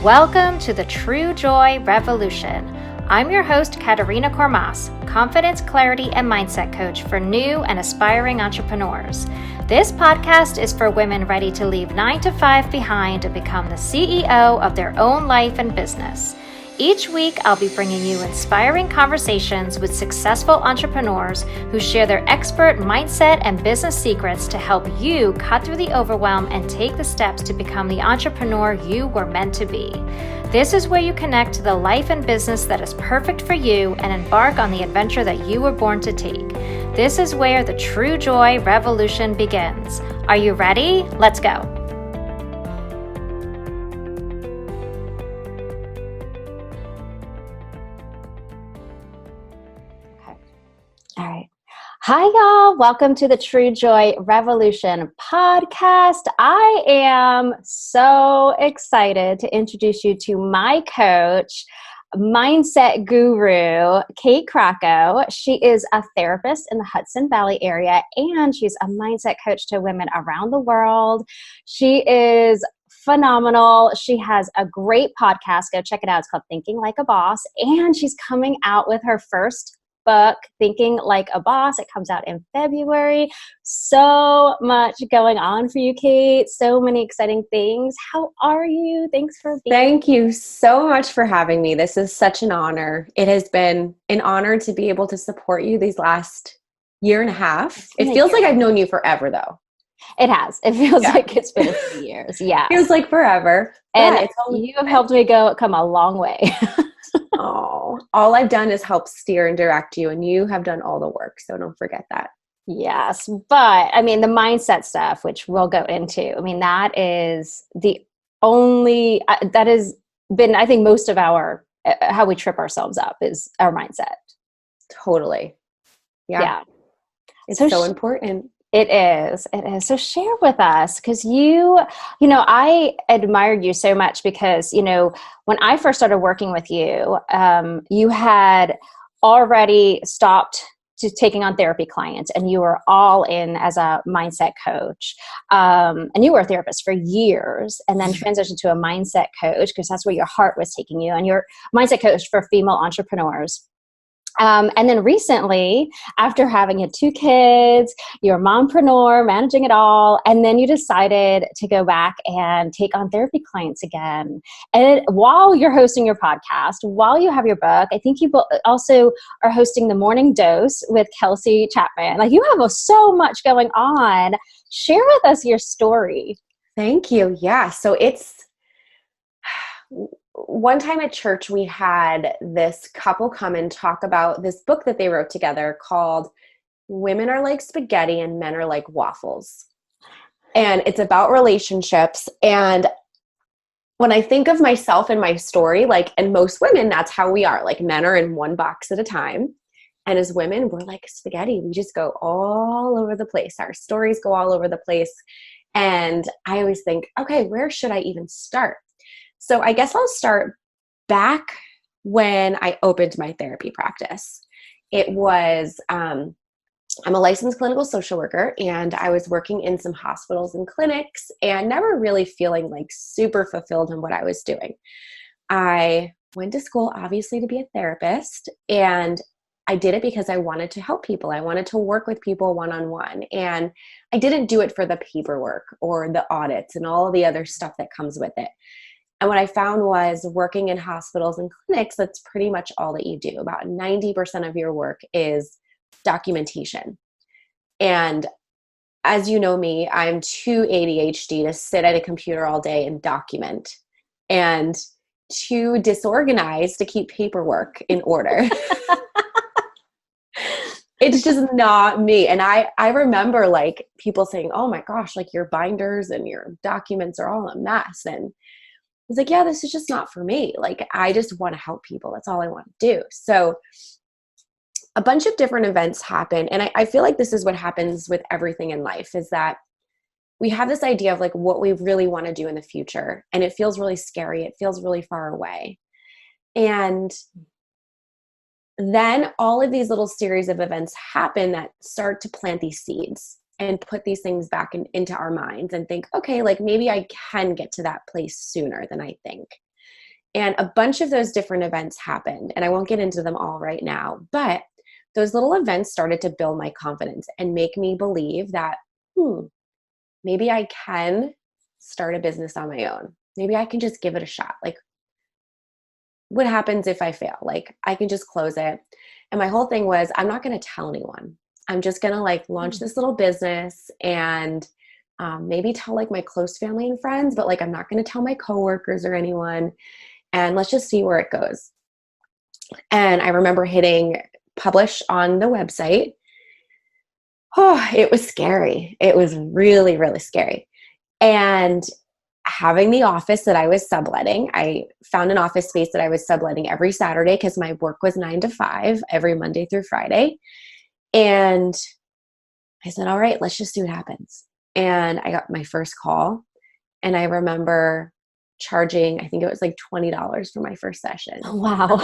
Welcome to the True Joy Revolution. I'm your host, Katerina Kormas, confidence, clarity, and mindset coach for new and aspiring entrepreneurs. This podcast is for women ready to leave 9 to 5 behind and become the CEO of their own life and business. Each week, I'll be bringing you inspiring conversations with successful entrepreneurs who share their expert mindset and business secrets to help you cut through the overwhelm and take the steps to become the entrepreneur you were meant to be. This is where you connect to the life and business that is perfect for you and embark on the adventure that you were born to take. This is where the True Joy Revolution begins. Are you ready? Let's go. All right. Hi, y'all. Welcome to the True Joy Revolution podcast. I am so excited to introduce you to my coach, mindset guru, Kate Crocco. She is a therapist in the Hudson Valley area, and she's a mindset coach to women around the world. She is phenomenal. She has a great podcast. Go check it out. It's called Thinking Like a Boss, and she's coming out with her first book, Thinking Like a Boss. It comes out in February. So much going on for you, Kate. So many exciting things. How are you? Thanks for being here. Thank you so much for having me. This is such an honor. It has been an honor to be able to support you these last year and a half. It feels like I've known you forever, though. It has. It feels like it's been a few years. Yeah. Feels like forever. And you have helped me come a long way. Oh, all I've done is help steer and direct you, and you have done all the work. So don't forget that. Yes. But I mean, the mindset stuff, which we'll go into, I mean, that is the only, that has been, I think, most of our, how we trip ourselves up is our mindset. Totally. Yeah. It's so important. It is. It is. So share with us, because I admired you so much because, when I first started working with you, you had already stopped to taking on therapy clients, and you were all in as a mindset coach. And you were a therapist for years, and then transitioned to a mindset coach because that's where your heart was taking you, and you're a mindset coach for female entrepreneurs. And then recently, after having 2 kids, you're a mompreneur, managing it all, and then you decided to go back and take on therapy clients again. And while you're hosting your podcast, while you have your book, I think you also are hosting the Morning Dose with Kelsey Chapman. Like, you have so much going on. Share with us your story. Thank you. Yeah. So it's one time at church, we had this couple come and talk about this book that they wrote together called Women Are Like Spaghetti and Men Are Like Waffles. And it's about relationships. And when I think of myself and my story, and most women, that's how we are. Men are in one box at a time. And as women, we're like spaghetti. We just go all over the place. Our stories go all over the place. And I always think, okay, where should I even start? So I guess I'll start back when I opened my therapy practice. It was, I'm a licensed clinical social worker, and I was working in some hospitals and clinics and never really feeling super fulfilled in what I was doing. I went to school, obviously, to be a therapist, and I did it because I wanted to help people. I wanted to work with people one-on-one, and I didn't do it for the paperwork or the audits and all the other stuff that comes with it. And what I found was working in hospitals and clinics, that's pretty much all that you do. About 90% of your work is documentation. And as you know me, I'm too ADHD to sit at a computer all day and document, and too disorganized to keep paperwork in order. It's just not me. And I remember people saying, oh my gosh, your binders and your documents are all a mess. And I was like, yeah, this is just not for me. I just want to help people. That's all I want to do. So a bunch of different events happen. And I feel like this is what happens with everything in life, is that we have this idea of what we really want to do in the future. And it feels really scary. It feels really far away. And then all of these little series of events happen that start to plant these seeds and put these things back into our minds and think, okay, maybe I can get to that place sooner than I think. And a bunch of those different events happened. And I won't get into them all right now, but those little events started to build my confidence and make me believe that, maybe I can start a business on my own. Maybe I can just give it a shot. Like, what happens if I fail? Like, I can just close it. And my whole thing was, I'm not going to tell anyone. I'm just going to like launch this little business and maybe tell like my close family and friends, but like, I'm not going to tell my coworkers or anyone. And let's just see where it goes. And I remember hitting publish on the website. Oh, it was scary. It was really, really scary. And having the office that I was subletting, I found an office space that I was subletting every Saturday because my work was 9 to 5 every Monday through Friday. And I said, all right, let's just see what happens. And I got my first call. And I remember charging, I think it was like $20 for my first session. Wow.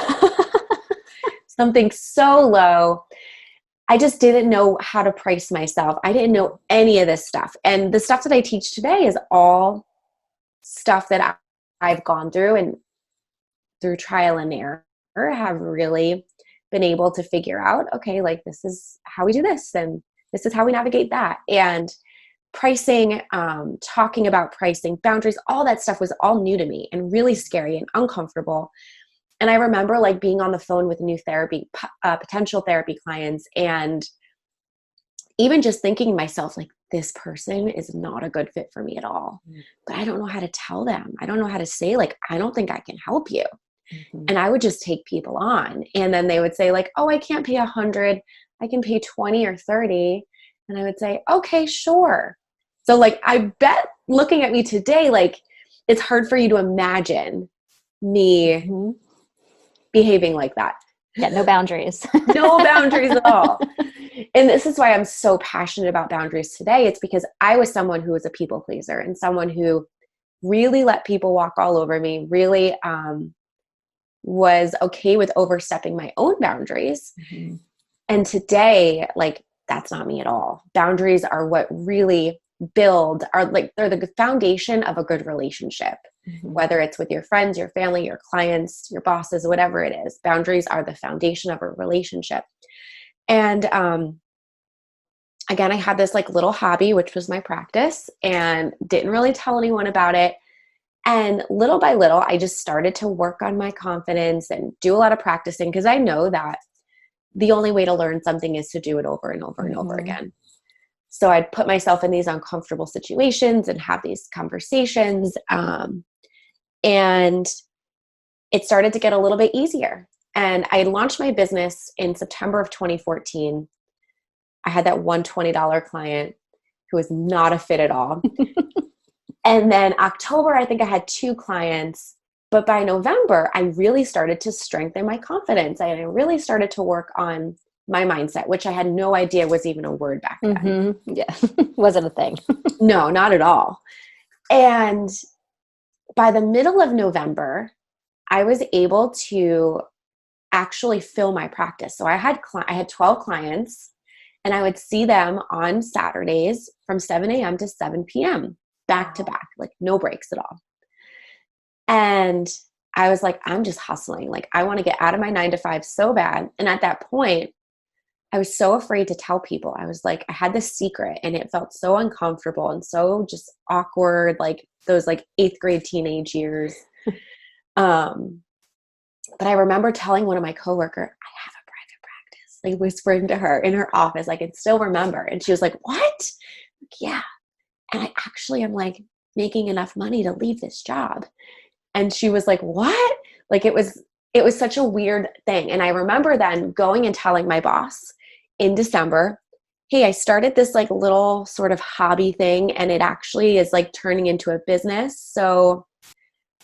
Something so low. I just didn't know how to price myself. I didn't know any of this stuff. And the stuff that I teach today is all stuff that I've gone through and through trial and error have really been able to figure out, okay, like this is how we do this and this is how we navigate that. And pricing, talking about pricing, boundaries, all that stuff was all new to me and really scary and uncomfortable. And I remember like being on the phone with new therapy, potential therapy clients, and even just thinking to myself, like, this person is not a good fit for me at all. But I don't know how to tell them. I don't know how to say, like, I don't think I can help you. And I would just take people on. And then they would say like, oh, I can't pay 100. I can pay 20 or 30. And I would say, okay, sure. So like, I bet looking at me today, like it's hard for you to imagine me behaving like that. Yeah, no boundaries. No boundaries at all. And this is why I'm so passionate about boundaries today. It's because I was someone who was a people pleaser and someone who really let people walk all over me, really was okay with overstepping my own boundaries. And today, like, that's not me at all. Boundaries are what really build, are like, they're the foundation of a good relationship. Whether it's with your friends, your family, your clients, your bosses, whatever it is, boundaries are the foundation of a relationship. And again, I had this like little hobby, which was my practice, and didn't really tell anyone about it. And little by little, I just started to work on my confidence and do a lot of practicing because I know that the only way to learn something is to do it over and over and over again. So I'd put myself in these uncomfortable situations and have these conversations. And it started to get a little bit easier. And I launched my business in September of 2014. I had that one $20 client who was not a fit at all. And then October, I think I had 2 clients. But by November, I really started to strengthen my confidence. I really started to work on my mindset, which I had no idea was even a word back then. Yeah, wasn't a thing. No, not at all. And by the middle of November, I was able to actually fill my practice. So I had 12 clients, and I would see them on Saturdays from 7 a.m. to 7 p.m. back to back, like no breaks at all. And I was like, I'm just hustling. Like, I want to get out of my 9 to 5 so bad. And at that point, I was so afraid to tell people. I was like, I had this secret and it felt so uncomfortable and so just awkward, like those like 8th grade teenage years. But I remember telling one of my coworkers, I have a private practice, like whispering to her in her office. I could still remember. And she was like, what? Like, yeah. And I actually am like making enough money to leave this job. And she was like, what? Like it was such a weird thing. And I remember then going and telling my boss in December, hey, I started this like little sort of hobby thing and it actually is like turning into a business. So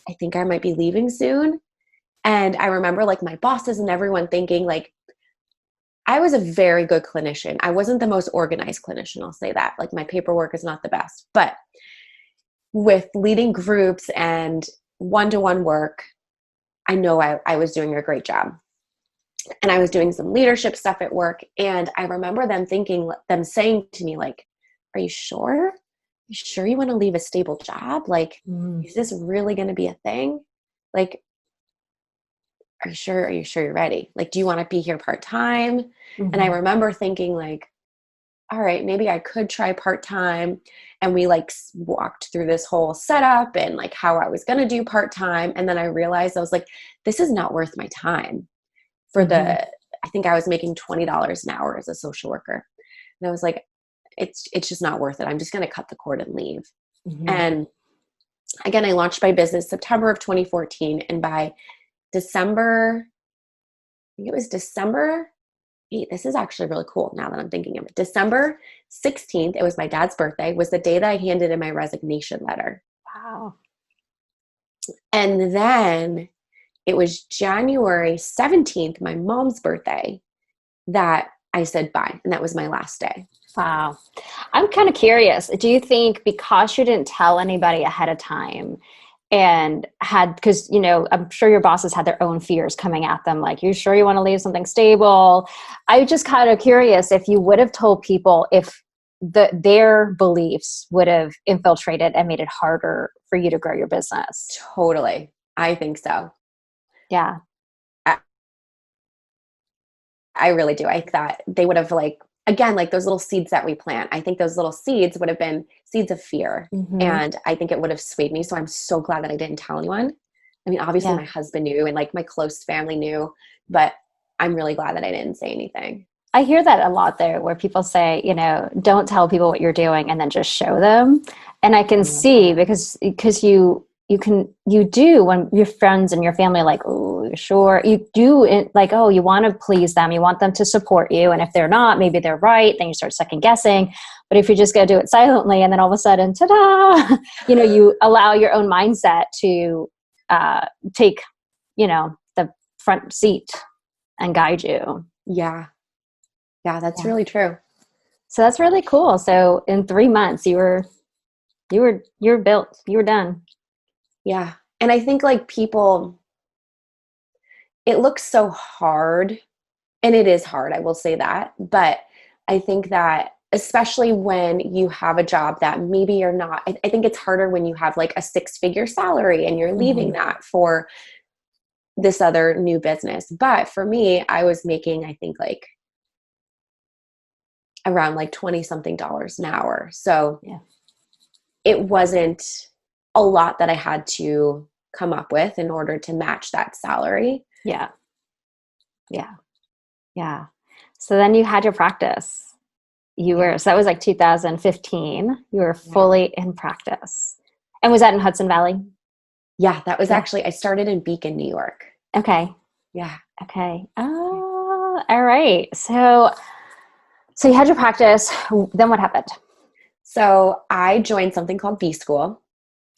I think I might be leaving soon. And I remember like my bosses and everyone thinking like, I was a very good clinician. I wasn't the most organized clinician, I'll say that. Like my paperwork is not the best, but with leading groups and one-to-one work, I know I was doing a great job. And I was doing some leadership stuff at work. And I remember them saying to me, like, are you sure? You sure you want to leave a stable job? Like, is this really going to be a thing? Like, are you sure? Are you sure you're ready? Like, do you want to be here part-time? And I Mhm. remember thinking like, all right, maybe I could try part-time. And we like walked through this whole setup and like how I was going to do part-time. And then I realized I was like, this is not worth my time for Mhm. I think I was making $20 an hour as a social worker. And I was like, it's just not worth it. I'm just going to cut the cord and leave. Mhm. And again, I launched my business September of 2014. And by December, I think it was December. This is actually really cool now that I'm thinking of it. December 16th, it was my dad's birthday, was the day that I handed in my resignation letter. Wow. And then it was January 17th, my mom's birthday, that I said bye. And that was my last day. Wow. I'm kind of curious. Do you think because you didn't tell anybody ahead of time and had, because, I'm sure your bosses had their own fears coming at them, like, you sure you want to leave something stable? I just kind of curious if you would have told people if their beliefs would have infiltrated and made it harder for you to grow your business. Totally. I think so. Yeah. I, I really do. I thought they would have like, again, like those little seeds that we plant. I think those little seeds would have been seeds of fear. Hmm. And I think it would have swayed me. So I'm so glad that I didn't tell anyone. I mean, obviously Yeah. my husband knew and like my close family knew, but I'm really glad that I didn't say anything. I hear that a lot though, where people say, don't tell people what you're doing and then just show them. And I I can love see that. because you do when your friends and your family are like, oh, sure. You do it like, oh, you want to please them. You want them to support you. And if they're not, maybe they're right. Then you start second guessing. But if you just go do it silently and then all of a sudden, ta-da, you allow your own mindset to take, the front seat and guide you. Yeah. Yeah, that's Yeah. really true. So that's really cool. So in 3 months, you were built. You were done. Yeah. And I think like people, it looks so hard, and it is hard, I will say that. But I think that especially when you have a job that maybe you're not, I think it's harder when you have like a six-figure salary and you're leaving Hmm. that for this other new business. But for me, I was making, I think like around like 20 something dollars an hour. So Yeah. it wasn't a lot that I had to come up with in order to match that salary. Yeah. Yeah. Yeah. So then you had your practice. Yeah. So that was like 2015. You were Yeah. fully in practice. And was that in Hudson Valley? Yeah. That was Yeah. actually, I started in Beacon, New York. Okay. Yeah. Okay. Oh, all right. So you had your practice. Then what happened? So I joined something called B School.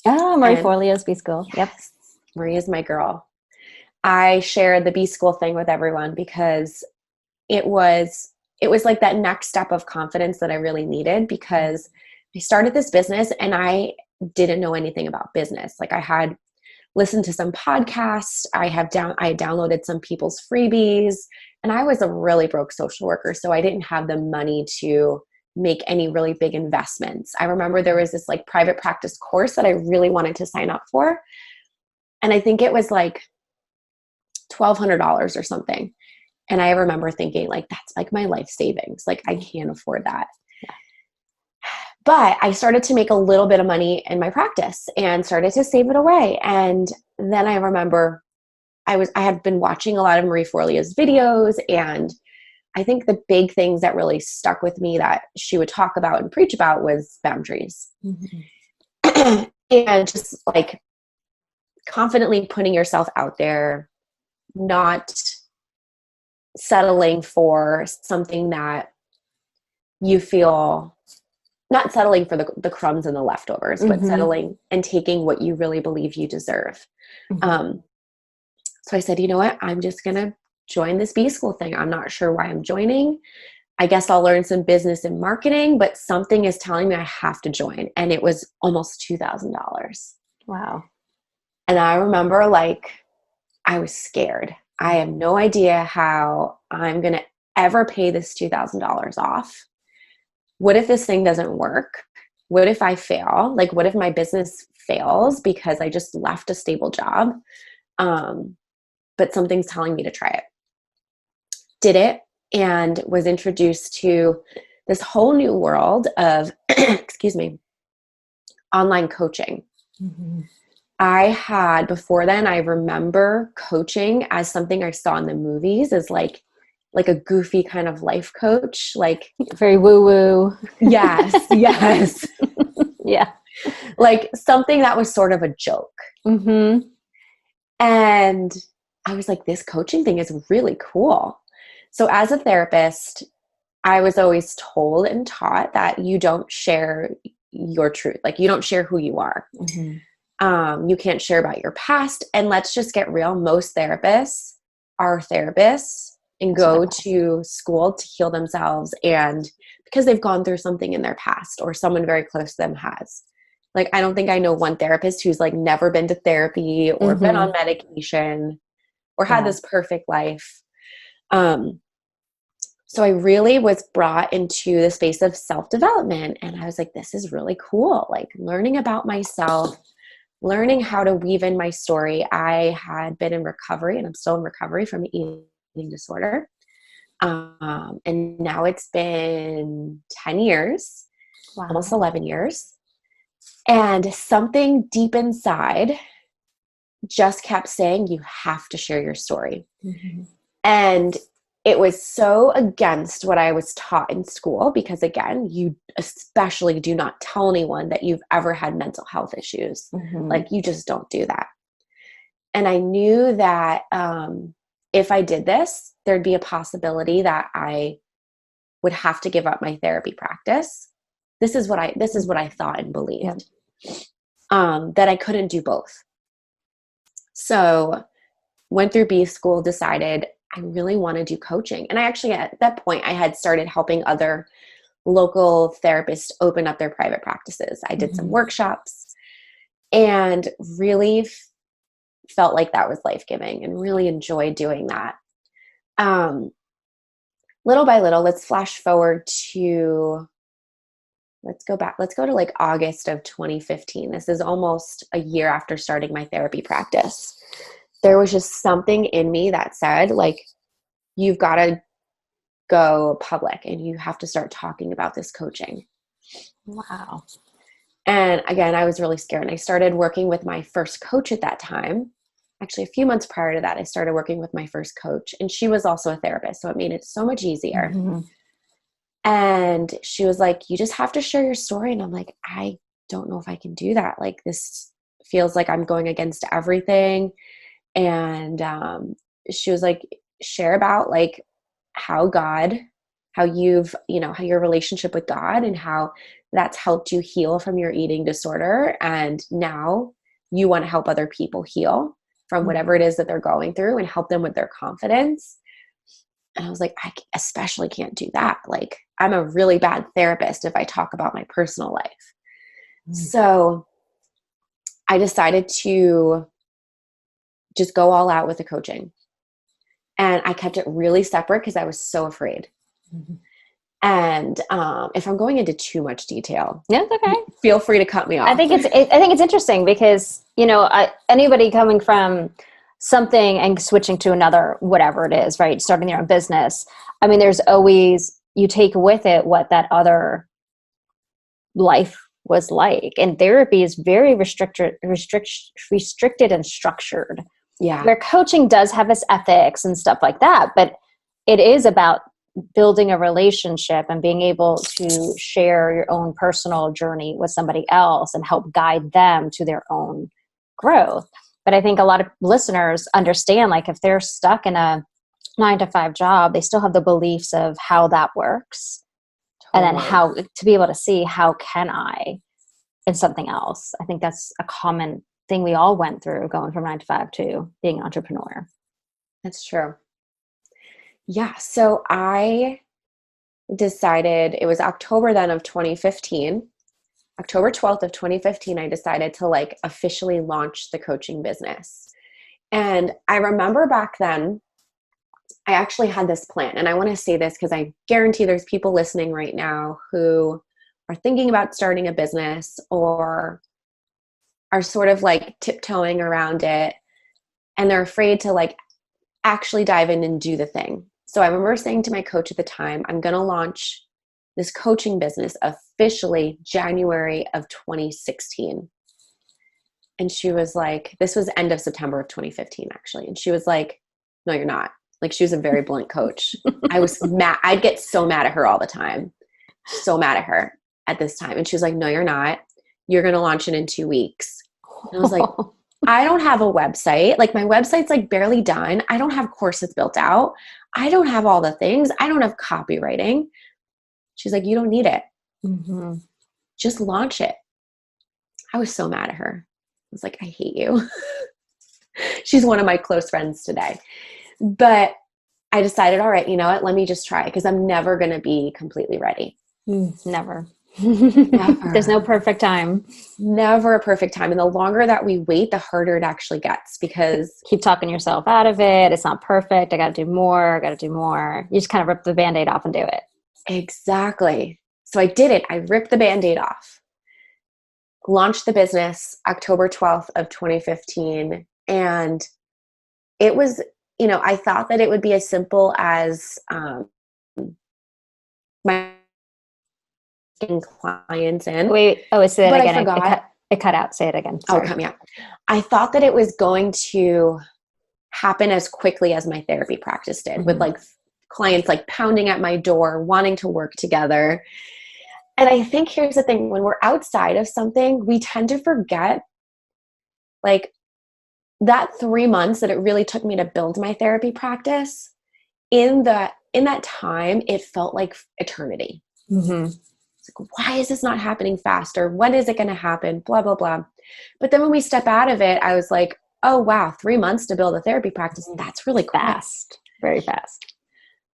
Oh, Marie And Forleo's B School. Yep. yes, Maria's my girl. I shared the B School thing with everyone because it was it was like that next step of confidence that I really needed, because I started this business and I didn't know anything about business. Like I had listened to some podcasts, I had downloaded some people's freebies, and I was a really broke social worker, so I didn't have the money to make any really big investments. I remember there was this like private practice course that I really wanted to sign up for, and I think it was like $1,200 or something. And I remember thinking, like, that's like my life savings. Like, I can't afford that. But I started to make a little bit of money in my practice and started to save it away. And then I remember I had been watching a lot of Marie Forleo's videos, and I think the big things that really stuck with me that she would talk about and preach about was boundaries. Mm-hmm. And just like confidently putting yourself out there, not settling for something that you feel, not settling for the crumbs and the leftovers, but Mm-hmm. settling and taking what you really believe you deserve. Mm-hmm. Um, so I said, you know what? I'm just going to join this B School thing. I'm not sure why I'm joining. I guess I'll learn some business and marketing, but something is telling me I have to join. And it was almost $2,000. Wow. And I remember like I was scared. I have no idea how I'm going to ever pay this $2,000 off. What if this thing doesn't work? What if I fail? Like, what if my business fails because I just left a stable job? but something's telling me to try it. Did it and was introduced to this whole new world of, excuse me, online coaching. Mm-hmm. I had before then, I remember coaching as something I saw in the movies as like a goofy kind of life coach, like very woo woo. Yes. Yeah. Like something that was sort of a joke. Mm-hmm. And I was like, this coaching thing is really cool. So as a therapist, I was always told and taught that you don't share your truth. Like you don't share who you are. Mm-hmm. You can't share about your past. And let's just get real. Most therapists are therapists and go to school to heal themselves, and because they've gone through something in their past or someone very close to them has. Like, I don't think I know one therapist who's like never been to therapy or been on medication or had this perfect life. So I really was brought into the space of self-development, and I was like, this is really cool. Like learning about myself, learning how to weave in my story. I had been in recovery, and I'm still in recovery from eating disorder. And now it's been 10 years, almost 11 years. And something deep inside just kept saying, you have to share your story. Mm-hmm. And it was so against what I was taught in school, because again, you especially do not tell anyone that you've ever had mental health issues. Mm-hmm. Like you just don't do that. And I knew that if I did this, there'd be a possibility that I would have to give up my therapy practice. This is what I thought and believed. Yeah. That I couldn't do both. So went through B school, decided I really want to do coaching. And I actually, at that point, I had started helping other local therapists open up their private practices. I did some workshops and really felt like that was life-giving and really enjoyed doing that. Little by little, let's flash forward to, let's go to like August of 2015. This is almost a year after starting my therapy practice. There was just something in me that said, like, you've got to go public and you have to start talking about this coaching. Wow. And again, I was really scared. And I started working with my first coach at that time. Actually, a few months prior to that, I started working with my first coach, and she was also a therapist. So it made it so much easier. Mm-hmm. And she was like, you just have to share your story. And I'm like, I don't know if I can do that. Like, this feels like I'm going against everything. And she was like, share about like how you've, how your relationship with God and how that's helped you heal from your eating disorder. And now you want to help other people heal from whatever it is that they're going through and help them with their confidence. And I was like, I especially can't do that. Like, I'm a really bad therapist if I talk about my personal life. So I decided to just go all out with the coaching. And I kept it really separate because I was so afraid. Mm-hmm. And if I'm going into too much detail, yeah, it's okay. Feel free to cut me off. I think it's interesting because, anybody coming from something and switching to another, whatever it is, right? Starting their own business. I mean, there's always, you take with it what that other life was like. And therapy is very restricted and structured. Yeah. Where coaching does have its ethics and stuff like that, but it is about building a relationship and being able to share your own personal journey with somebody else and help guide them to their own growth. But I think a lot of listeners understand, like, if they're stuck in a 9-to-5 job, they still have the beliefs of how that works. Totally. And then how to be able to see, how can I in something else? I think that's a common thing we all went through, going from 9-to-5 to being an entrepreneur. That's true. Yeah. So I decided, it was October then of 2015, October 12th of 2015, I decided to like officially launch the coaching business. And I remember back then, I actually had this plan. And I want to say this because I guarantee there's people listening right now who are thinking about starting a business or are sort of like tiptoeing around it. And they're afraid to like actually dive in and do the thing. So I remember saying to my coach at the time, I'm going to launch this coaching business officially January of 2016. And she was like, this was end of September of 2015, actually. And she was like, no, you're not. Like, she was a very blunt coach. I was mad. I'd get so mad at her all the time. So mad at her at this time. And she was like, no, you're not. You're going to launch it in 2 weeks. And I was like, I don't have a website. Like, my website's like barely done. I don't have courses built out. I don't have all the things. I don't have copywriting. She's like, you don't need it. Mm-hmm. Just launch it. I was so mad at her. I was like, I hate you. She's one of my close friends today. But I decided, all right, you know what? Let me just try, because I'm never going to be completely ready. Never. Never. There's no perfect time. Never a perfect time. And the longer that we wait, the harder it actually gets, because keep talking yourself out of it. It's not perfect. I got to do more. I got to do more. You just kind of rip the Band-Aid off and do it. Exactly. So I did it. I ripped the Band-Aid off, launched the business October 12th of 2015. And it was, you know, I thought that it would be as simple as my clients in. Wait, say that but again. I forgot. It cut out. Say it again. Sorry. Oh, come yeah. I thought that it was going to happen as quickly as my therapy practice did, with like clients like pounding at my door, wanting to work together. And I think here's the thing: when we're outside of something, we tend to forget, like, that 3 months that it really took me to build my therapy practice. In that time, it felt like eternity. Mm-hmm. It's like, why is this not happening faster? When is it going to happen? Blah, blah, blah. But then when we step out of it, I was like, oh, wow, 3 months to build a therapy practice. That's really fast. Very fast.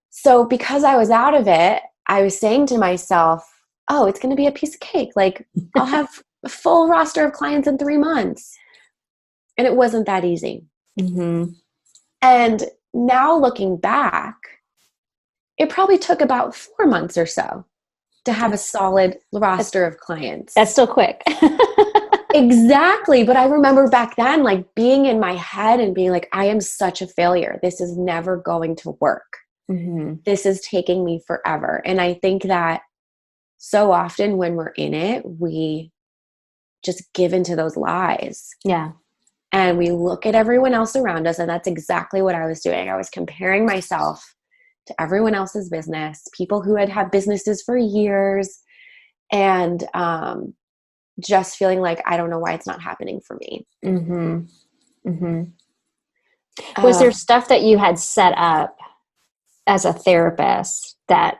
So because I was out of it, I was saying to myself, oh, it's going to be a piece of cake. Like, I'll have a full roster of clients in 3 months. And it wasn't that easy. Mm-hmm. And now looking back, it probably took about 4 months or so to have a solid roster of clients. That's still quick. Exactly. But I remember back then, like, being in my head and being like, I am such a failure. This is never going to work. Mm-hmm. This is taking me forever. And I think that so often when we're in it, we just give into those lies. Yeah. And we look at everyone else around us. And that's exactly what I was doing. I was comparing myself to everyone else's business, people who had had businesses for years, and just feeling like, I don't know why it's not happening for me. Mm-hmm. Mm-hmm. Was there stuff that you had set up as a therapist that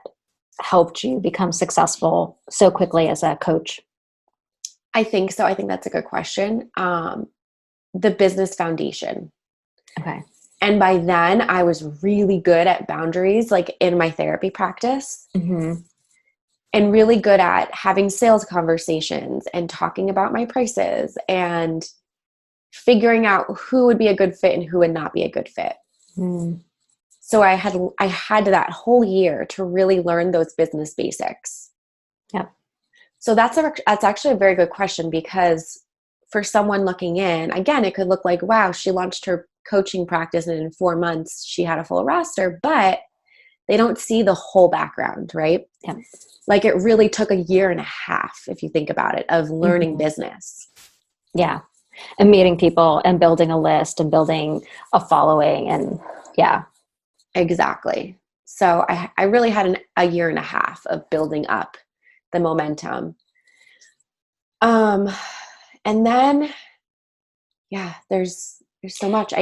helped you become successful so quickly as a coach? I think so. I think that's a good question. The business foundation. Okay. And by then I was really good at boundaries, like in my therapy practice, mm-hmm. and really good at having sales conversations and talking about my prices and figuring out who would be a good fit and who would not be a good fit. Mm. So I had that whole year to really learn those business basics. Yeah. So that's actually a very good question, because for someone looking in, again, it could look like, wow, she launched her coaching practice and in 4 months she had a full roster, but they don't see the whole background, right? Yeah. Like, it really took a year and a half, if you think about it, of learning mm-hmm. business. Yeah. And meeting people and building a list and building a following. And yeah. Exactly. So I really had a year and a half of building up the momentum. And then, yeah, there's so much.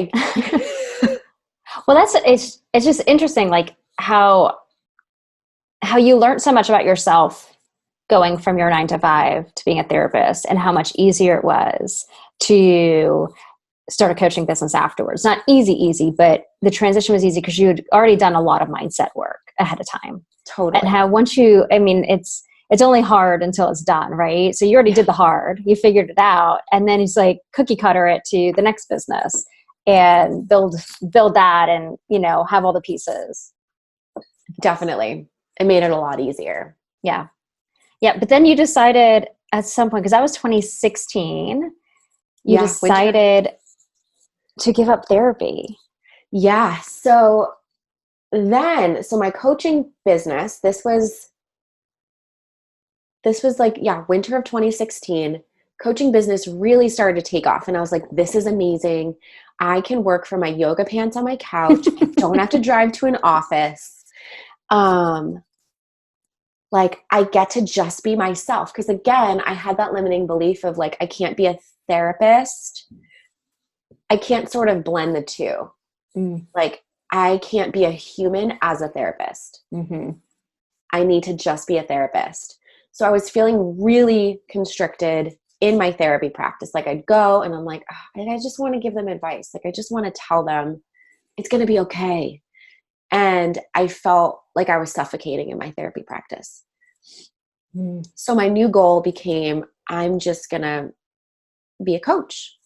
Well, it's just interesting, like how you learned so much about yourself going from your 9 to 5 to being a therapist, and how much easier it was to start a coaching business afterwards. Not easy, but the transition was easy because you had already done a lot of mindset work ahead of time. Totally. And how once it's only hard until it's done, right? So you already did the hard, you figured it out, and then it's like cookie cutter it to the next business and build that, and have all the pieces. Definitely. It made it a lot easier. Yeah. But then you decided at some point, because that was 2016, you decided to give up therapy. Yeah. So my coaching business, this was like, yeah, winter of 2016. Coaching business really started to take off. And I was like, this is amazing. I can work from my yoga pants on my couch. I don't have to drive to an office. Um, like I get to just be myself. Because again, I had that limiting belief of like, I can't be a therapist. I can't sort of blend the two. Mm. Like, I can't be a human as a therapist. Mm-hmm. I need to just be a therapist. So I was feeling really constricted in my therapy practice. Like I'd go and I'm like, oh, I just want to give them advice. Like I just want to tell them it's going to be okay. And I felt like I was suffocating in my therapy practice. Mm. So my new goal became, I'm just going to be a coach.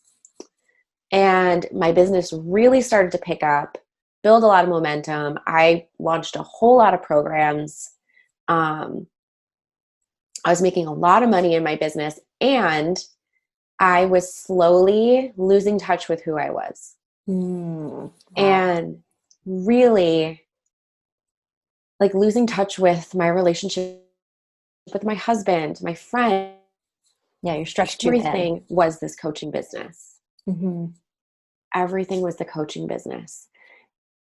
And my business really started to pick up, build a lot of momentum. I launched a whole lot of programs. I was making a lot of money in my business, and I was slowly losing touch with who I was. Wow. And really like losing touch with my relationship with my husband, my friend. Yeah, you're stretched too thin. Everything was this coaching business. Mm-hmm. Everything was the coaching business.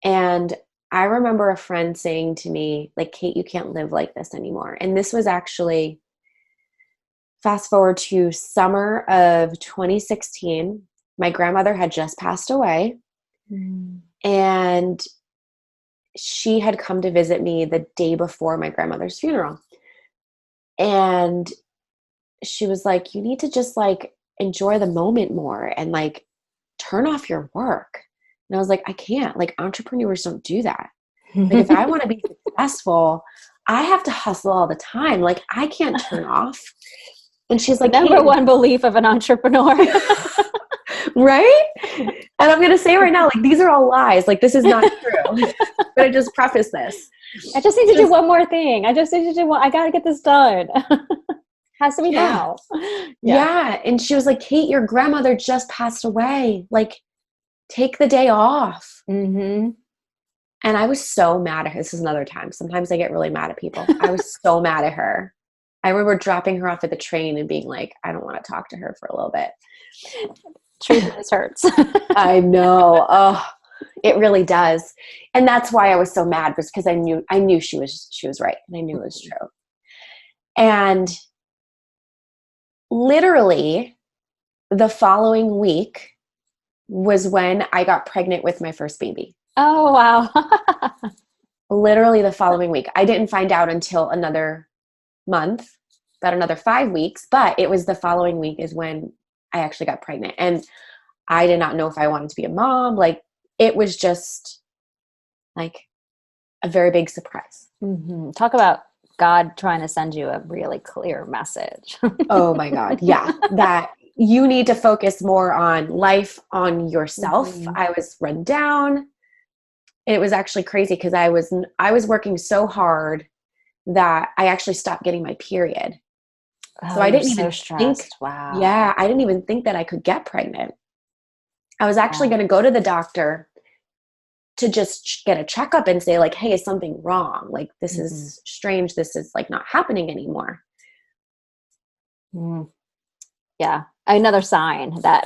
And I remember a friend saying to me, like, Kate, you can't live like this anymore. And this was actually fast forward to summer of 2016. My grandmother had just passed away. Mm. And she had come to visit me the day before my grandmother's funeral. And she was like, you need to just like enjoy the moment more and like turn off your work. And I was like, I can't. Like entrepreneurs don't do that. Like if I want to be successful, I have to hustle all the time. Like I can't turn off. And she's The like, number Kate, one belief of an entrepreneur. right? And I'm going to say right now, like, these are all lies. Like, this is not true. But I just preface this. I just need to do one more thing. I just need to do one. I got to get this done. Has to be now. Yeah. And she was like, Kate, your grandmother just passed away. Like, take the day off. Mm-hmm. And I was so mad at her. This is another time. Sometimes I get really mad at people. I was so mad at her. I remember dropping her off at the train and being like, I don't want to talk to her for a little bit. Truth always hurts. I know. Oh, it really does. And that's why I was so mad, was because I knew she was right. And I knew it was true. And literally the following week was when I got pregnant with my first baby. Oh, wow. Literally the following week. I didn't find out until another month, about another 5 weeks, but it was the following week is when I actually got pregnant. And I did not know if I wanted to be a mom. Like it was just like a very big surprise. Mm-hmm. Talk about God trying to send you a really clear message. Oh my God. Yeah. That you need to focus more on life, on yourself. Mm-hmm. I was run down. It was actually crazy because I was working so hard that I actually stopped getting my period. Oh, So I you're didn't so even think, stressed. Wow. yeah, I didn't even think that I could get pregnant. I was actually going to go to the doctor to just get a checkup and say like, hey, is something wrong? Like, this is strange. This is like not happening anymore. Mm. Yeah. Another sign that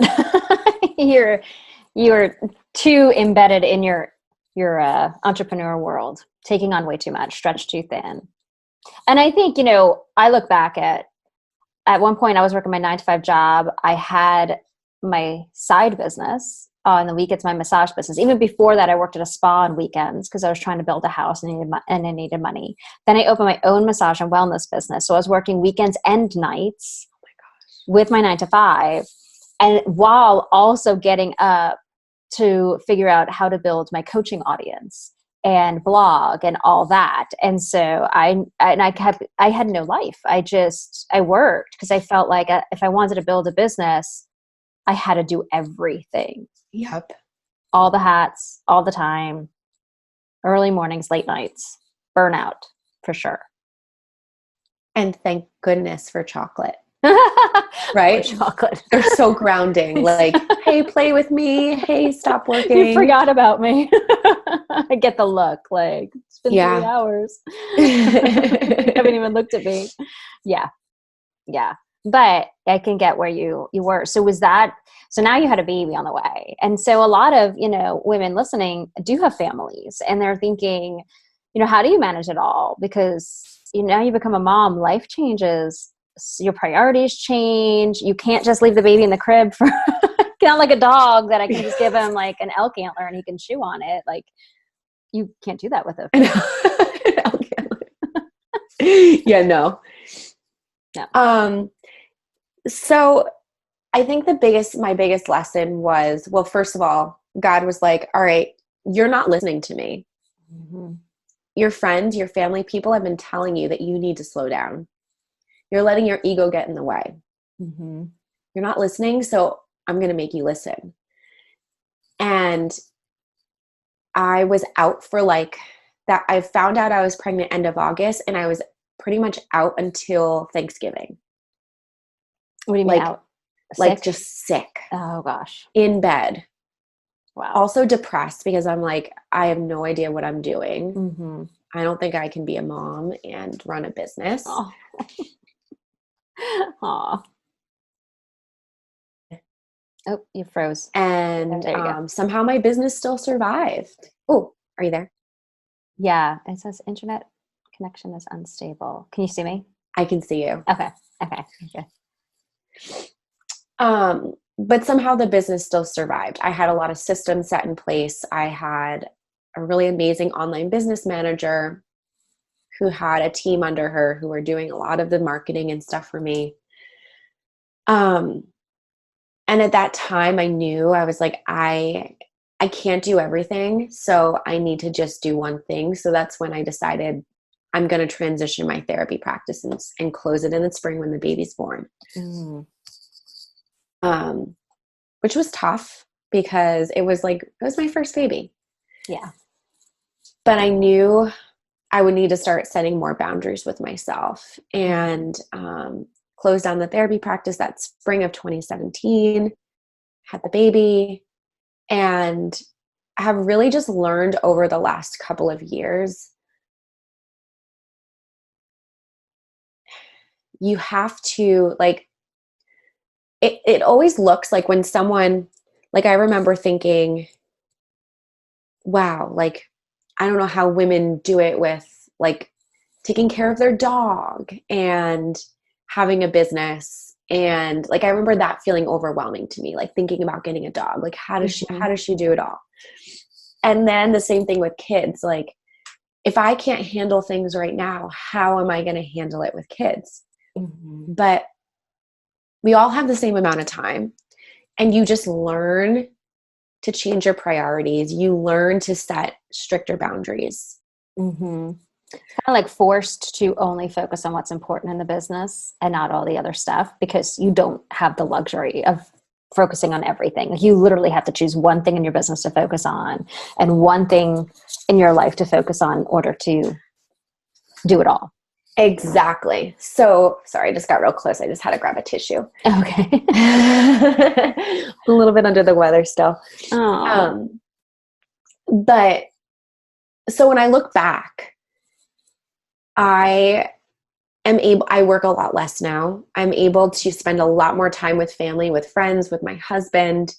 you're too embedded in your entrepreneur world, taking on way too much, stretched too thin. And I think, I look back at one point I was working my 9 to 5 job. I had my side business on the weekends, my massage business. Even before that, I worked at a spa on weekends because I was trying to build a house and I needed money. Then I opened my own massage and wellness business. So I was working weekends and nights with my 9 to 5, and while also getting up to figure out how to build my coaching audience and blog and all that. And so I had no life. I worked because I felt like if I wanted to build a business, I had to do everything. Yep. All the hats, all the time, early mornings, late nights, burnout for sure. And thank goodness for chocolate. Or right? chocolate. They're so grounding. Like, hey, play with me. Hey, stop You working. forgot about me. I get the look like it's been 3 hours. You haven't even looked at me. Yeah. Yeah. But I can get where you were. So was that, so now you had a baby on the way. And so a lot of, women listening do have families and they're thinking, how do you manage it all? Because now you become a mom, life changes, your priorities change. You can't just leave the baby in the crib for not like a dog that I can just give him like an elk antler and he can chew on it. Like you can't do that with a yeah, no. No. So I think my biggest lesson was, well, first of all, God was like, all right, you're not listening to me. Mm-hmm. Your friends, your family, people have been telling you that you need to slow down. You're letting your ego get in the way. Mm-hmm. You're not listening, so I'm going to make you listen. And I was out for like that. I found out I was pregnant end of August, and I was pretty much out until Thanksgiving. What do you mean out? Like Sick? just sick. Oh gosh. In bed. Wow. Also depressed because I'm like, I have no idea what I'm doing. Mm-hmm. I don't think I can be a mom and run a business. Oh. Aw. Oh, you froze. And There you go. somehow my business still survived. Oh, are you there? Yeah, it says internet connection is unstable. Can you see me? I can see you. Okay. But somehow the business still survived. I had a lot of systems set in place. I had a really amazing online business manager who had a team under her who were doing a lot of the marketing and stuff for me. And at that time I knew I was like, I can't do everything. So I need to just do one thing. So that's when I decided I'm going to transition my therapy practice and close it in the spring when the baby's born. Mm. Which was tough because it was my first baby. Yeah. But I knew I would need to start setting more boundaries with myself and closed down the therapy practice that spring of 2017, had the baby, and I have really just learned over the last couple of years, you have to it always looks like when someone, like I remember thinking, wow, like I don't know how women do it with like taking care of their dog and having a business. And like, I remember that feeling overwhelming to me, like thinking about getting a dog, like how does she do it all? And then the same thing with kids. Like if I can't handle things right now, how am I going to handle it with kids? Mm-hmm. But we all have the same amount of time, and you just learn to change your priorities. You learn to set stricter boundaries. Mm-hmm. It's kind of like forced to only focus on what's important in the business and not all the other stuff because you don't have the luxury of focusing on everything. Like you literally have to choose one thing in your business to focus on and one thing in your life to focus on in order to do it all. Exactly. So sorry, I just got real close. I just had to grab a tissue. Okay. A little bit under the weather still. But so when I look back, I work a lot less now. I'm able to spend a lot more time with family, with friends, with my husband,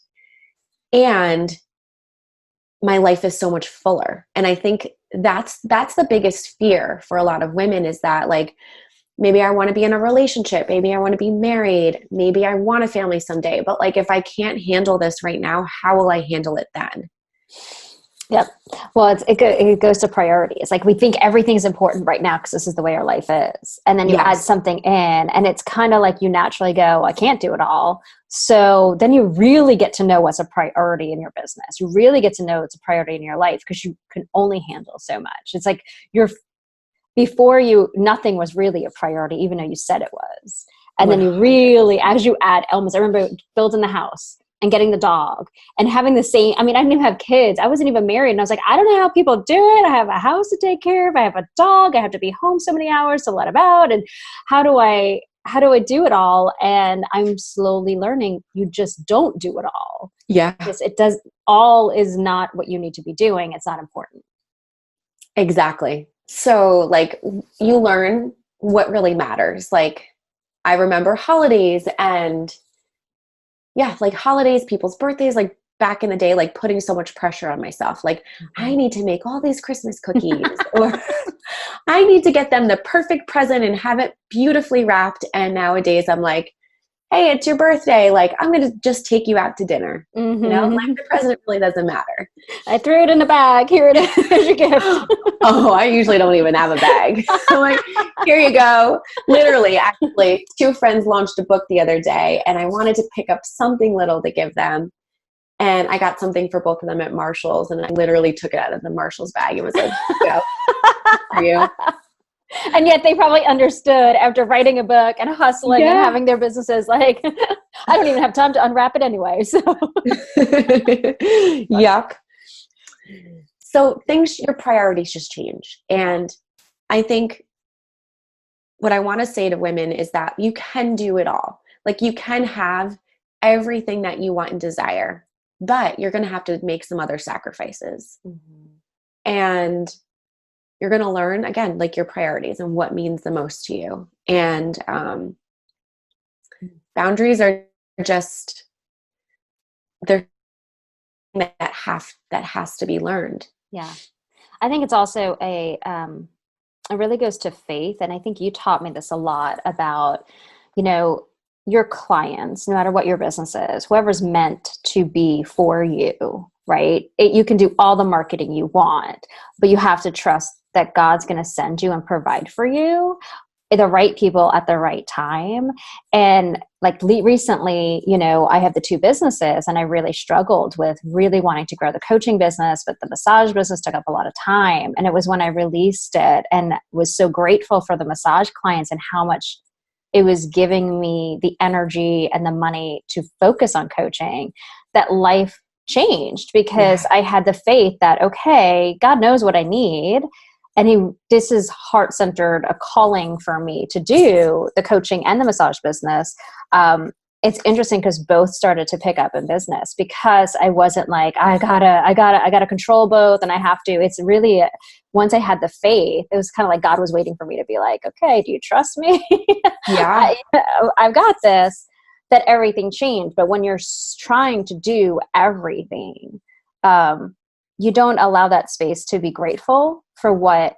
and my life is so much fuller. And I think that's the biggest fear for a lot of women is that like, maybe I want to be in a relationship. Maybe I want to be married. Maybe I want a family someday. But like, if I can't handle this right now, how will I handle it then? Yep. Well, it goes to priorities. Like we think everything's important right now because this is the way our life is. And then you add something in and it's kind of like you naturally go, I can't do it all. So then you really get to know what's a priority in your business. You really get to know it's a priority in your life because you can only handle so much. It's like nothing was really a priority, even though you said it was. And 100%. Then you really, as you add elements, I remember building the house and getting the dog and having the same, I didn't even have kids. I wasn't even married. And I was like, I don't know how people do it. I have a house to take care of. I have a dog. I have to be home so many hours to let him out. And how do I how do I do it all? And I'm slowly learning you just don't do it all. Yeah, Because it does, all is not what you need to be doing. It's not important. exactly. So like you learn what really matters. Like I remember holidays and yeah, like holidays, people's birthdays, like back in the day, like putting so much pressure on myself. Like I need to make all these Christmas cookies or I need to get them the perfect present and have it beautifully wrapped. And nowadays I'm like, hey, it's your birthday. Like, I'm going to just take you out to dinner. Mm-hmm. You know, like the present really doesn't matter. I threw it in a bag. Here it is. Here's your gift. Oh, I usually don't even have a bag. I'm like, here you go. Literally, actually, two friends launched a book the other day, and I wanted to pick up something little to give them. And I got something for both of them at Marshall's, and I literally took it out of the Marshall's bag. It was like, go for you. And yet they probably understood after writing a book and hustling and having their businesses, like, I don't even have time to unwrap it anyway. So yuck. So your priorities just change. And I think what I want to say to women is that you can do it all. Like you can have everything that you want and desire, but you're going to have to make some other sacrifices. Mm-hmm. And you're going to learn again, like your priorities and what means the most to you. And boundaries are just, they're that has to be learned. Yeah. I think it's also it really goes to faith. And I think you taught me this a lot about, you know, your clients, no matter what your business is, whoever's meant to be for you, right? You can do all the marketing you want, but you have to trust that God's going to send you and provide for you the right people at the right time. And like recently, you know, I have the two businesses and I really struggled with really wanting to grow the coaching business, but the massage business took up a lot of time. And it was when I released it and was so grateful for the massage clients and how much it was giving me the energy and the money to focus on coaching that life changed, because I had the faith that, okay, God knows what I need. And this is heart-centered, a calling for me to do the coaching and the massage business. It's interesting because both started to pick up in business, because I wasn't like, I gotta control both and I have to. It's really, once I had the faith, it was kind of like God was waiting for me to be like, okay, do you trust me? Yeah. I've got this, that everything changed. But when you're trying to do everything, you don't allow that space to be grateful for what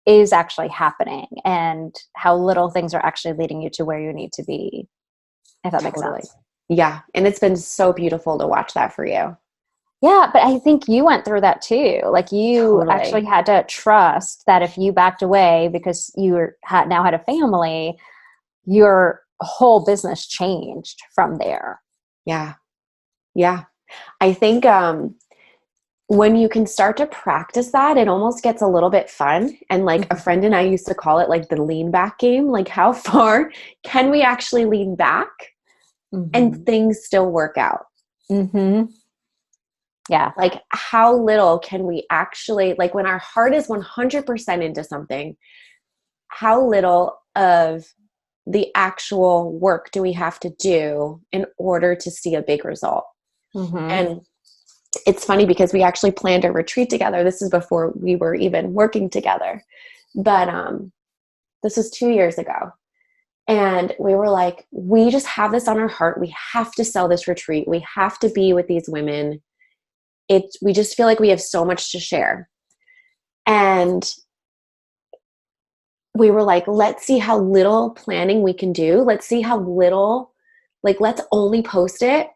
is actually happening and how little things are actually leading you to where you need to be, if that makes sense. Yeah. And it's been so beautiful to watch that for you. Yeah, but I think you went through that too. Like you actually had to trust that if you backed away because you now had a family, your whole business changed from there. Yeah. Yeah. I think when you can start to practice that, it almost gets a little bit fun. And like a friend and I used to call it like the lean back game. Like how far can we actually lean back and things still work out? Mm-hmm. Yeah. Like how little can we actually, like when our heart is 100% into something, how little of the actual work do we have to do in order to see a big result? And it's funny because we actually planned a retreat together. This is before we were even working together. But this was 2 years ago. And we were like, we just have this on our heart. We have to sell this retreat. We have to be with these women. We just feel like we have so much to share. And we were like, let's see how little planning we can do. Let's see how little, like, let's only post it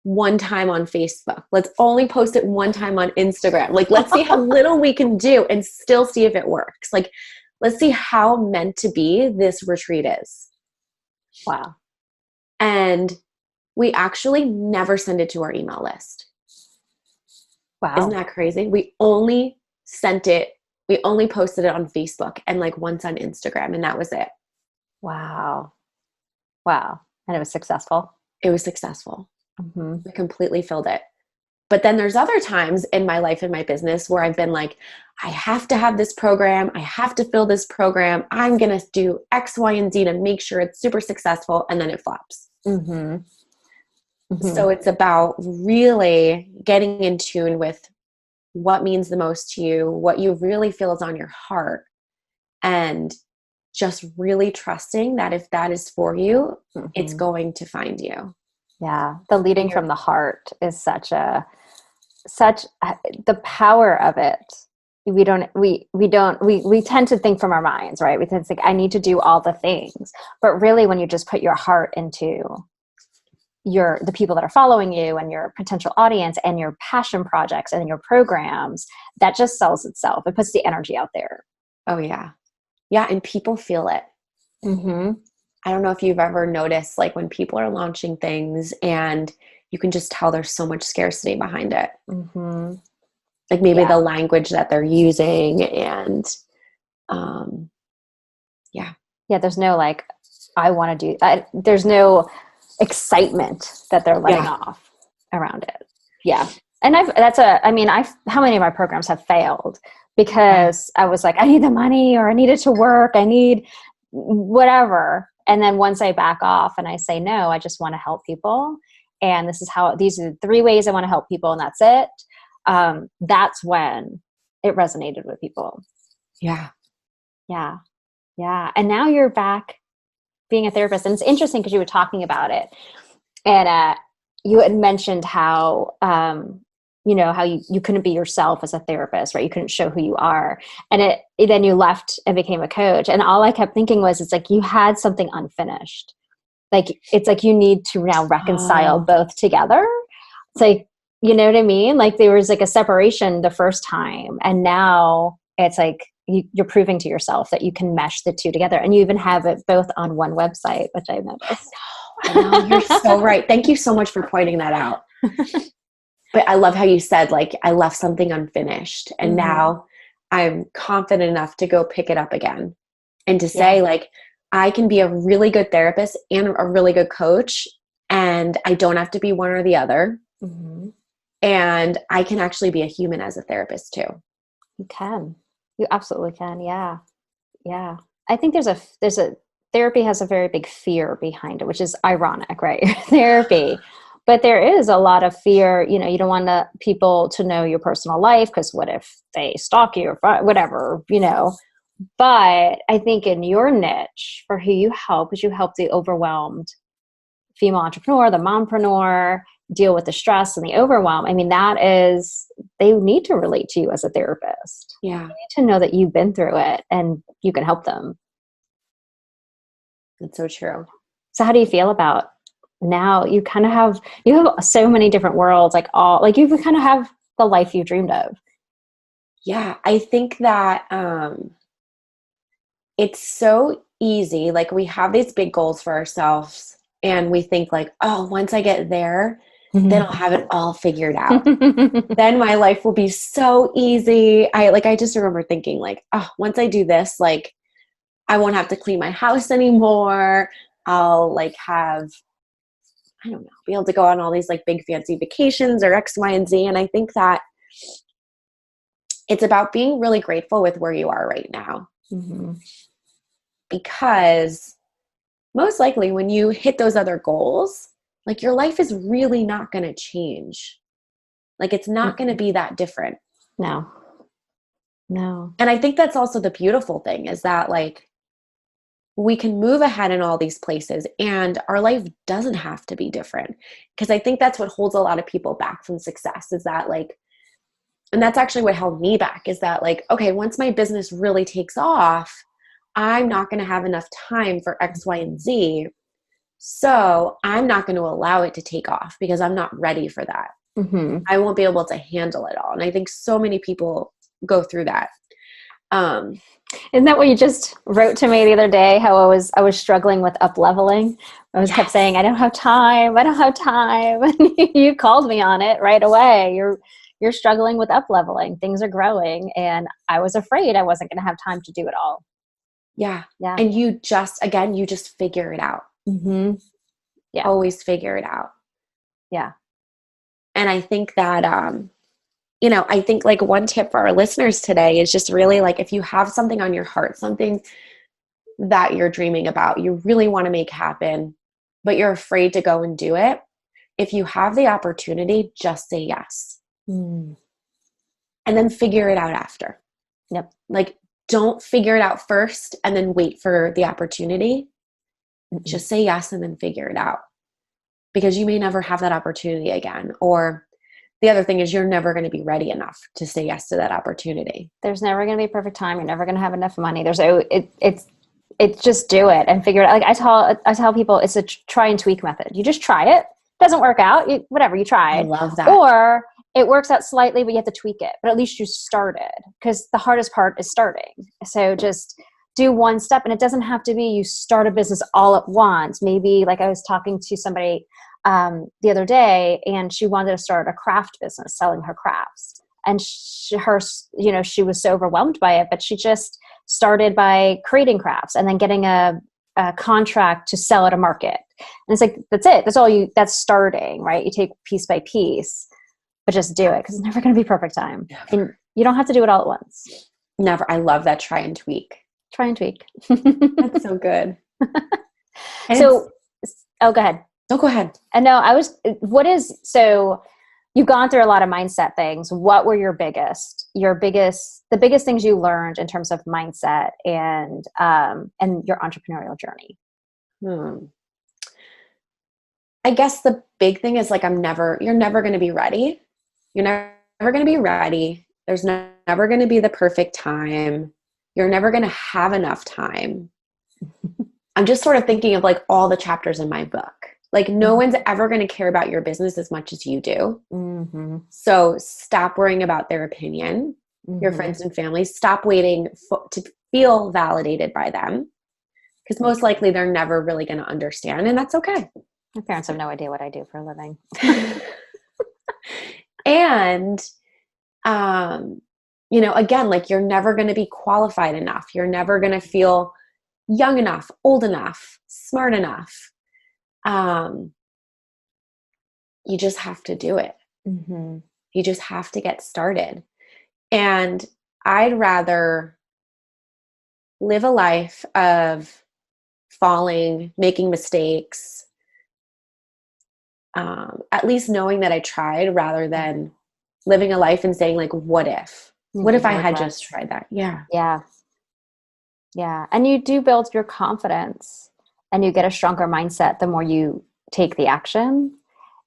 one time on Facebook. Let's only post it one time on Instagram. Like, let's see how little we can do and still see if it works. Like, let's see how meant to be this retreat is. Wow. And we actually never send it to our email list. Wow. Isn't that crazy? We only posted it on Facebook and like once on Instagram, and that was it. Wow. Wow. And it was successful? It was successful. We completely filled it. But then there's other times in my life, in my business, where I've been like, I have to have this program. I have to fill this program. I'm going to do X, Y, and Z to make sure it's super successful. And then it flops. Mm-hmm. Mm-hmm. So it's about really getting in tune with what means the most to you, what you really feel is on your heart, and just really trusting that if that is for you, it's Mm-hmm. going to find you. Yeah. The leading And from the heart is such the power of it. We tend to think from our minds, right? We tend to think, I need to do all the things. But really, when you just put your heart into the people that are following you and your potential audience and your passion projects and your programs, that just sells itself. It puts the energy out there. Oh, yeah. Yeah. And people feel it. Mm-hmm. I don't know if you've ever noticed, like when people are launching things and you can just tell there's so much scarcity behind it. Mm-hmm. Like maybe Yeah. the language that they're using, and yeah. Yeah. There's no like, I want to do, there's no excitement that they're letting Yeah. off around it. Yeah. And how many of my programs have failed because I was like, I need the money, or I need it to work. I need whatever. And then once I back off and I say, no, I just want to help people. And these are the 3 ways I want to help people. And that's it. That's when it resonated with people. Yeah. Yeah. Yeah. And now you're back being a therapist. And it's interesting because you were talking about it. And you had mentioned how, how you couldn't be yourself as a therapist, right? You couldn't show who you are. And then you left and became a coach. And all I kept thinking was, it's like you had something unfinished. Like, it's like you need to now reconcile Oh, both together. It's like, you know what I mean? Like there was like a separation the first time. And now it's like you're proving to yourself that you can mesh the two together. And you even have it both on one website, which I noticed. I know. You're so right. Thank you so much for pointing that out. But I love how you said, like, I left something unfinished and Mm-hmm. now I'm confident enough to go pick it up again and to Yeah. say, like, I can be a really good therapist and a really good coach, and I don't have to be one or the other. Mm-hmm. And I can actually be a human as a therapist too. You can. You absolutely can. Yeah. Yeah. I think therapy has a very big fear behind it, which is ironic, right? Therapy. But there is a lot of fear. You don't want people to know your personal life because what if they stalk you or whatever. But I think in your niche, for who you help, is you help the overwhelmed female entrepreneur, the mompreneur, deal with the stress and the overwhelm. I mean, they need to relate to you as a therapist. Yeah, They need to know that you've been through it and you can help them. that's so true. So how do you feel about now? You have so many different worlds, like you kind of have the life you dreamed of. Yeah, I think that it's so easy. Like we have these big goals for ourselves and we think like, oh, once I get there, then I'll have it all figured out. Then my life will be so easy. I just remember thinking like, oh, once I do this, like I won't have to clean my house anymore. I'll like have, I don't know, be able to go on all these like big fancy vacations or X, Y, and Z. And I think that it's about being really grateful with where you are right now. Mm-hmm. Because most likely when you hit those other goals, like your life is really not going to change. Like it's not going to be that different. No. No. And I think that's also the beautiful thing is that like we can move ahead in all these places and our life doesn't have to be different. Because I think that's what holds a lot of people back from success is that like, and that's actually what held me back is that like, okay, once my business really takes off, I'm not going to have enough time for X, Y, and Z. So I'm not going to allow it to take off because I'm not ready for that. Mm-hmm. I won't be able to handle it all. And I think so many people go through that. Isn't that what you just wrote to me the other day? How I was struggling with up leveling. Kept saying, I don't have time. I don't have time. And you called me on it right away. You're struggling with up leveling. Things are growing. And I was afraid I wasn't going to have time to do it all. Yeah. Yeah. And you just figure it out. Mm-hmm. Yeah. Always figure it out. Yeah. And I think that, I think like one tip for our listeners today is just really like, if you have something on your heart, something that you're dreaming about, you really want to make happen, but you're afraid to go and do it. If you have the opportunity, just say yes. And then figure it out after. Yep. Like, don't figure it out first and then wait for the opportunity. Just say yes and then figure it out, because you may never have that opportunity again. Or the other thing is, you're never going to be ready enough to say yes to that opportunity. There's never going to be a perfect time. You're never going to have enough money. It's just do it and figure it out. Like I tell people, it's a try and tweak method. You just try it. Doesn't work out. Whatever, you try. I love that. Or it works out slightly, but you have to tweak it. But at least you started, because the hardest part is starting. So just do one step, and it doesn't have to be you start a business all at once. Maybe, like, I was talking to somebody the other day, and she wanted to start a craft business selling her crafts. And she was so overwhelmed by it, but she just started by creating crafts and then getting a contract to sell at a market. And it's like, that's it. That's starting, right? You take piece by piece, but just do it, because it's never going to be perfect time. Never. And you don't have to do it all at once. Never. I love that. Try and tweak. Try and tweak. That's so good. Go ahead. No, go ahead. And no, so you've gone through a lot of mindset things. What were the biggest things you learned in terms of mindset and your entrepreneurial journey? I guess the big thing is, like, you're never going to be ready. You're never going to be ready. There's never going to be the perfect time. You're never going to have enough time. I'm just sort of thinking of like all the chapters in my book. Like, no one's ever going to care about your business as much as you do. Mm-hmm. So stop worrying about their opinion, your friends and family. Stop waiting to feel validated by them, because most likely they're never really going to understand, and that's okay. My parents have no idea what I do for a living. And, again, like, you're never going to be qualified enough. You're never going to feel young enough, old enough, smart enough. You just have to do it. Mm-hmm. You just have to get started. And I'd rather live a life of falling, making mistakes, at least knowing that I tried, rather than living a life and saying, like, what if I had just tried that? Yeah. And you do build your confidence, and you get a stronger mindset the more you take the action.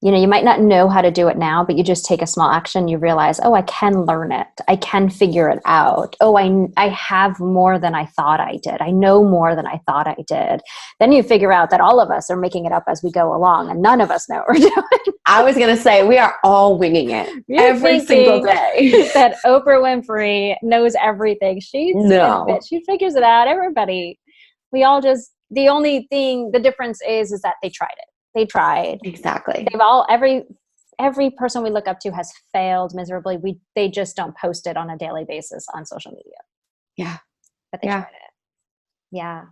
You might not know how to do it now, but you just take a small action. You realize, I can learn it. I can figure it out. I have more than I thought I did. I know more than I thought I did. Then you figure out that all of us are making it up as we go along, and none of us know what we're doing. I was going to say, we are all winging it every single day. That Oprah Winfrey knows everything. She figures it out. Everybody, we all just, the difference is that they tried it. They tried. Exactly. Every person we look up to has failed miserably. They just don't post it on a daily basis on social media. Yeah. But they tried it. Yeah.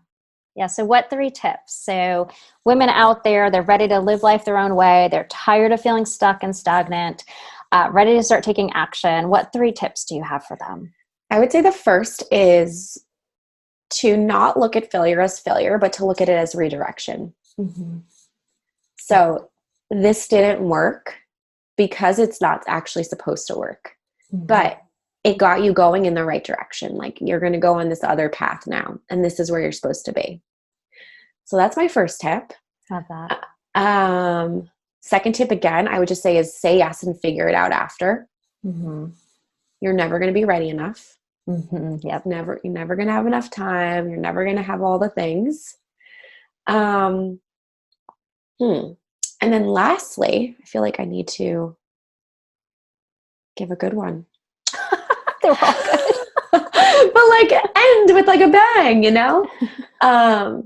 Yeah. So what 3 tips? So women out there, they're ready to live life their own way. They're tired of feeling stuck and stagnant, ready to start taking action. What 3 tips do you have for them? I would say the first is to not look at failure as failure, but to look at it as redirection. Mm-hmm. So this didn't work because it's not actually supposed to work, but it got you going in the right direction. Like, you're going to go on this other path now, and this is where you're supposed to be. So that's my first tip. Love that. Second tip, again, I would just say, is say yes and figure it out after. Mm-hmm. You're never going to be ready enough. Mm-hmm. Yep. You're never going to have enough time. You're never going to have all the things. And then lastly, I feel like I need to give a good one. They're all good. But like, end with like a bang, I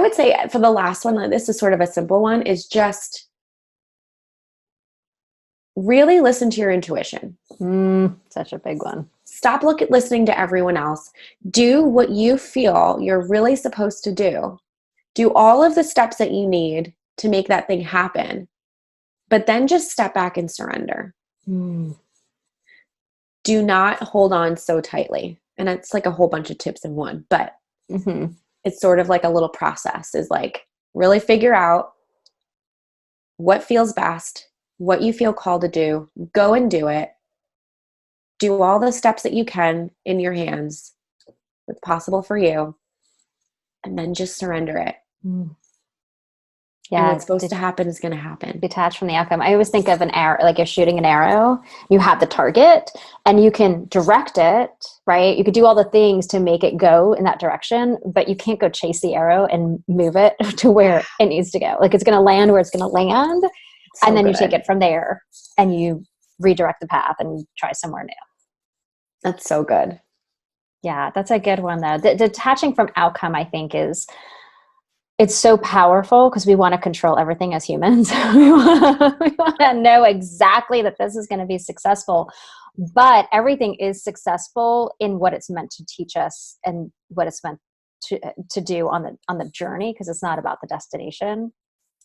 would say for the last one, this is sort of a simple one, is just really listen to your intuition. Such a big one. Stop listening to everyone else. Do what you feel you're really supposed to do. Do all of the steps that you need to make that thing happen. but then just step back and surrender. Mm. Do not hold on so tightly. And it's like a whole bunch of tips in one, but it's sort of like a little process, is like really figure out what feels best, what you feel called to do, go and do it. Do all the steps that you can in your hands that's possible for you, and then just surrender it. Mm. Yeah, and what's supposed to happen is going to happen. Detach from the outcome. I always think of an arrow, like you're shooting an arrow, you have the target and you can direct it, right? You could do all the things to make it go in that direction, but you can't go chase the arrow and move it to where it needs to go. Like it's going to land where it's going to land. So and then you take it from there and you redirect the path and try somewhere new. That's so good. Yeah, that's a good one though. Detaching from outcome, I think it's so powerful because we want to control everything as humans. we want to know exactly that this is going to be successful, but everything is successful in what it's meant to teach us and what it's meant to do on the journey, because it's not about the destination.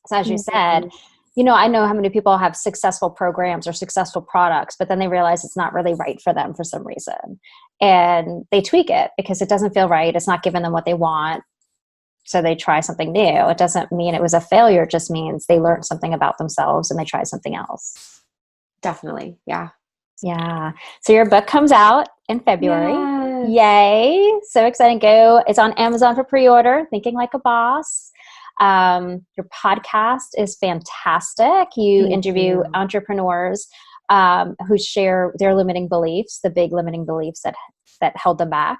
So as you said, I know how many people have successful programs or successful products, but then they realize it's not really right for them for some reason. And they tweak it because it doesn't feel right. It's not giving them what they want. So they try something new. It doesn't mean it was a failure. It just means they learned something about themselves and they tried something else. Definitely. Yeah. Yeah. So your book comes out in February. Yes. Yay. So exciting. It's on Amazon for pre-order, Thinking Like a Boss. Your podcast is fantastic. You interview entrepreneurs who share their limiting beliefs, the big limiting beliefs that held them back.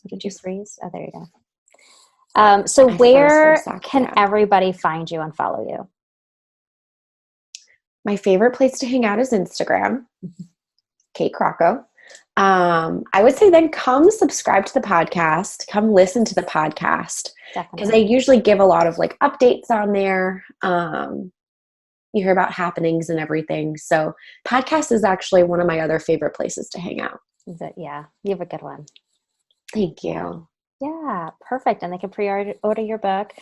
Did you freeze? Oh, there you go. So where can everybody find you and follow you? My favorite place to hang out is Instagram, Kate Crocco. I would say then come subscribe to the podcast, come listen to the podcast, because I usually give a lot of like updates on there. You hear about happenings and everything. So podcast is actually one of my other favorite places to hang out. Yeah, you have a good one. Thank you. Yeah, perfect. And they can pre-order your book.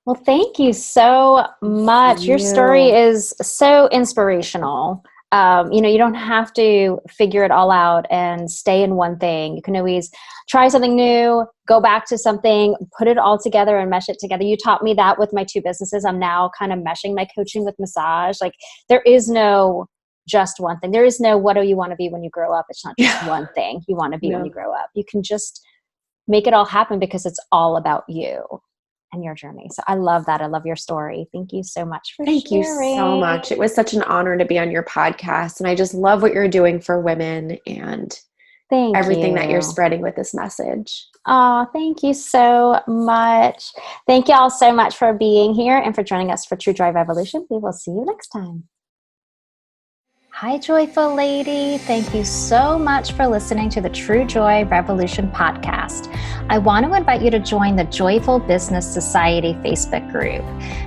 Well, thank you so much. Your story is so inspirational. You don't have to figure it all out and stay in one thing. You can always try something new, go back to something, put it all together and mesh it together. You taught me that with my 2 businesses. I'm now kind of meshing my coaching with massage. Like there is no just one thing. There is no, what do you want to be when you grow up? It's not just one thing you want to be when you grow up. You can just make it all happen because it's all about you and your journey. So I love that. I love your story. Thank you so much for sharing. Thank you so much. It was such an honor to be on your podcast. And I just love what you're doing for women and everything that you're spreading with this message. Oh, thank you so much. Thank you all so much for being here and for joining us for True Joy Revolution. We will see you next time. Hi, Joyful Lady. Thank you so much for listening to the True Joy Revolution podcast. I want to invite you to join the Joyful Business Society Facebook group.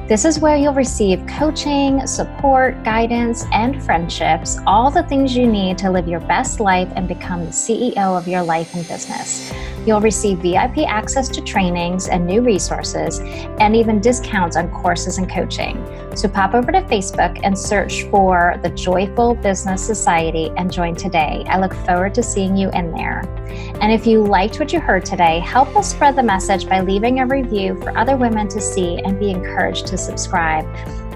This is where you'll receive coaching, support, guidance, and friendships, all the things you need to live your best life and become the CEO of your life and business. You'll receive VIP access to trainings and new resources, and even discounts on courses and coaching. So pop over to Facebook and search for the Joyful Business Society and join today. I look forward to seeing you in there. And if you liked what you heard today, help us spread the message by leaving a review for other women to see and be encouraged to subscribe.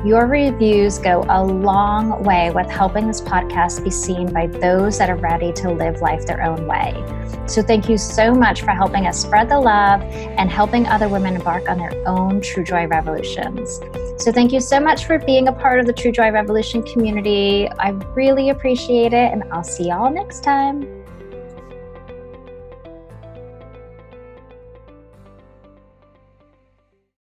Your reviews go a long way with helping this podcast be seen by those that are ready to live life their own way. So thank you so much for helping us spread the love and helping other women embark on their own True Joy revolutions. So thank you so much for being a part of the True Joy Revolution community. I really appreciate it, and I'll see y'all next time.